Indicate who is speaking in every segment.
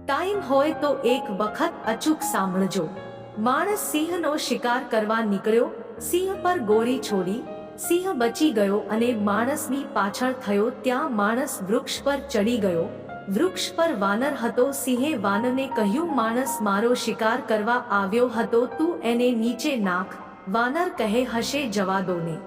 Speaker 1: Time હોય તો એક વખત અચૂક સાંભળજો. માણસ સિંહનો શિકાર કરવા નીકળ્યો. સિંહ પર ગોળી છોડી. સિંહ બચી ગયો અને માણસની પાછળ થયો. ત્યાં માણસ વૃક્ષ પર ચડી ગયો. વૃક્ષ પર વાનર હતો. સિંહે વાનરને કહ્યું, માણસ મારો શિકાર કરવા આવ્યો હતો, તું એને નીચે નાખ. વાનર કહે, હશે, જવા દો ને.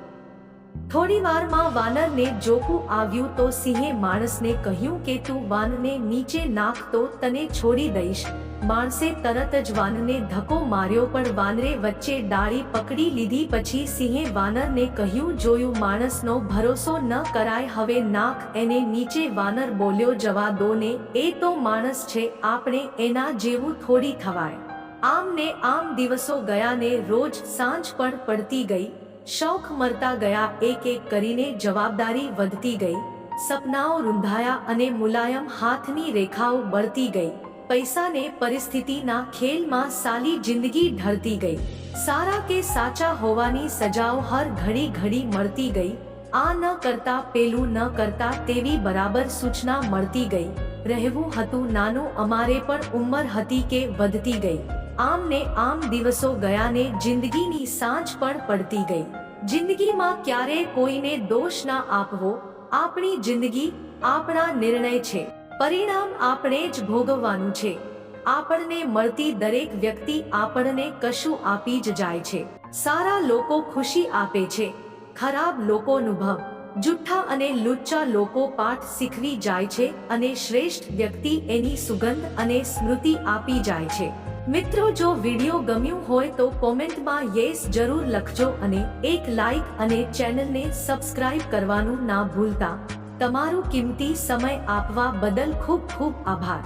Speaker 1: થોડી વારમાં વાનરને જોકું આવ્યું તો સિંહે માણસને કહ્યું કે તું વાનરને નીચે નાખ તો તને છોડી દઈશ. માણસે તરત જ વાનરને ધક્કો માર્યો, પણ વાનરે વચ્ચે ડાળી પકડી લીધી. પછી સિંહે વાનરને કહ્યું, જોયું, માણસનો ભરોસો ન કરાય, હવે નાખ એને નીચે. વાનર બોલ્યો, જવા દો ને, એ તો માણસ છે, આપણે એના જેવું થોડી થવાય. આમ ને આમ દિવસો ગયા ને રોજ સાંજ પણ પડતી ગઈ. શોખ મરતા ગયા. એક એક કરીને જવાબદારી વધતી ગઈ. સપનાઓ રૂંધાયા અને મુલાયમ હાથની રેખાઓ બળતી ગઈ. પૈસાને પરિસ્થિતિના ખેલમાં સાલી જિંદગી ઢળતી ગઈ. સારા કે સાચા હોવાની સજાઓ હર ઘડી ઘડી મળતી ગઈ. આ ન કરતા પેલું ન કરતા તેવી બરાબર સૂચના મળતી ગઈ. રહેવું હતું નાનું, અમારે પણ ઉંમર હતી કે વધતી ગઈ. આમ ને આમ દિવસો ગયા ને જિંદગીની સાંજ પણ પડતી ગઈ. જિંદગીમાં ક્યારેય કોઈને દોષ ના આપવો. આપણી જિંદગી આપણા નિર્ણય છે. પરિણામ આપણે જ ભોગવવાનું છે. આપણને મળતી દરેક વ્યક્તિ આપણને કશું આપી જ જાય છે. સારા લોકો ખુશી આપે છે, ખરાબ લોકો અનુભવ. જુઠ્ઠા અને લુચ્ચા લોકો પાઠ શીખવી જાય છે અને શ્રેષ્ઠ વ્યક્તિ એની સુગંધ અને સ્મૃતિ આપી જાય છે. મિત્રો, જો વિડીયો ગમ્યું હોય તો કોમેન્ટમાં યસ જરૂર લખજો અને એક લાઈક અને ચેનલને સબસ્ક્રાઇબ કરવાનું ના ભૂલતા. તમારું કિંમતી સમય આપવા બદલ ખૂબ ખૂબ આભાર.